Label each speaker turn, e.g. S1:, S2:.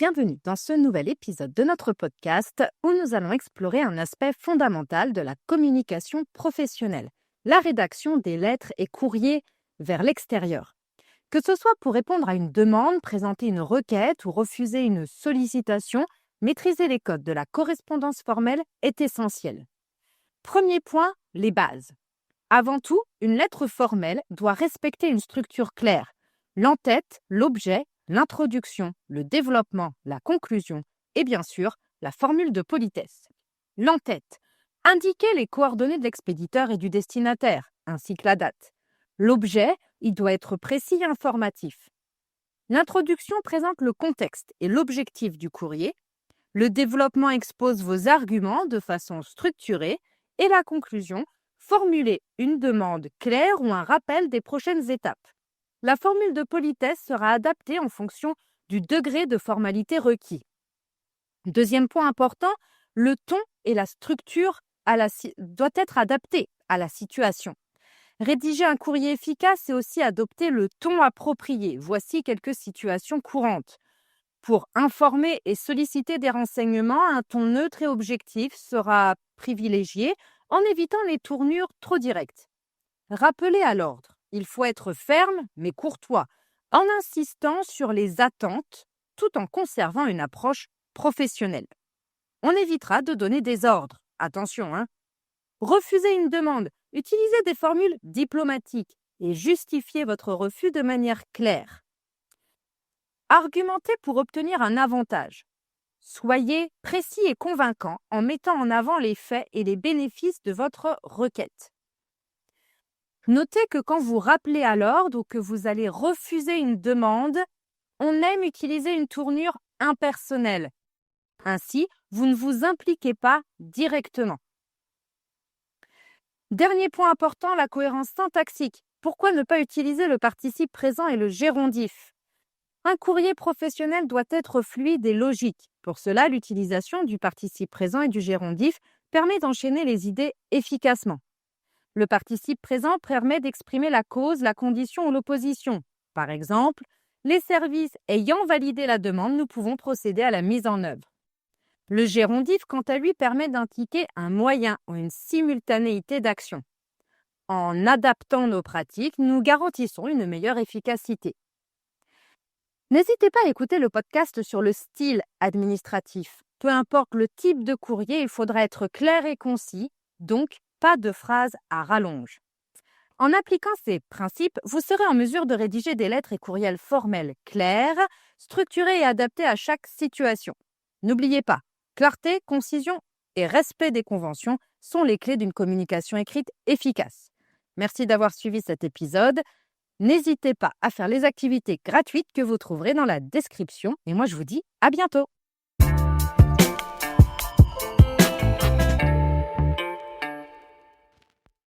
S1: Bienvenue dans ce nouvel épisode de notre podcast où nous allons explorer un aspect fondamental de la communication professionnelle, la rédaction des lettres et courriers vers l'extérieur. Que ce soit pour répondre à une demande, présenter une requête ou refuser une sollicitation, maîtriser les codes de la correspondance formelle est essentiel. Premier point, les bases. Avant tout, une lettre formelle doit respecter une structure claire. L'entête, l'objet, l'introduction, le développement, la conclusion et bien sûr la formule de politesse. L'entête. Indiquer les coordonnées de l'expéditeur et du destinataire, ainsi que la date. L'objet, il doit être précis et informatif. L'introduction présente le contexte et l'objectif du courrier. Le développement expose vos arguments de façon structurée et la conclusion, formuler une demande claire ou un rappel des prochaines étapes. La formule de politesse sera adaptée en fonction du degré de formalité requis. Deuxième point important, le ton et la structure doit être adaptés à la situation. Rédiger un courrier efficace, c'est aussi adopter le ton approprié. Voici quelques situations courantes. Pour informer et solliciter des renseignements, un ton neutre et objectif sera privilégié en évitant les tournures trop directes. Rappeler à l'ordre. Il faut être ferme mais courtois, en insistant sur les attentes tout en conservant une approche professionnelle. On évitera de donner des ordres. Attention, Refuser une demande. Utilisez des formules diplomatiques et justifiez votre refus de manière claire. Argumentez pour obtenir un avantage. Soyez précis et convaincant en mettant en avant les faits et les bénéfices de votre requête. Notez que quand vous rappelez à l'ordre ou que vous allez refuser une demande, on aime utiliser une tournure impersonnelle. Ainsi, vous ne vous impliquez pas directement. Dernier point important, la cohérence syntaxique. Pourquoi ne pas utiliser le participe présent et le gérondif ? Un courrier professionnel doit être fluide et logique. Pour cela, l'utilisation du participe présent et du gérondif permet d'enchaîner les idées efficacement. Le participe présent permet d'exprimer la cause, la condition ou l'opposition. Par exemple, les services ayant validé la demande, nous pouvons procéder à la mise en œuvre. Le gérondif, quant à lui, permet d'indiquer un moyen ou une simultanéité d'action. En adaptant nos pratiques, nous garantissons une meilleure efficacité. N'hésitez pas à écouter le podcast sur le style administratif. Peu importe le type de courrier, il faudra être clair et concis, donc pas de phrases à rallonge. En appliquant ces principes, vous serez en mesure de rédiger des lettres et courriels formels clairs, structurés et adaptés à chaque situation. N'oubliez pas, clarté, concision et respect des conventions sont les clés d'une communication écrite efficace. Merci d'avoir suivi cet épisode. N'hésitez pas à faire les activités gratuites que vous trouverez dans la description. Et moi, je vous dis à bientôt.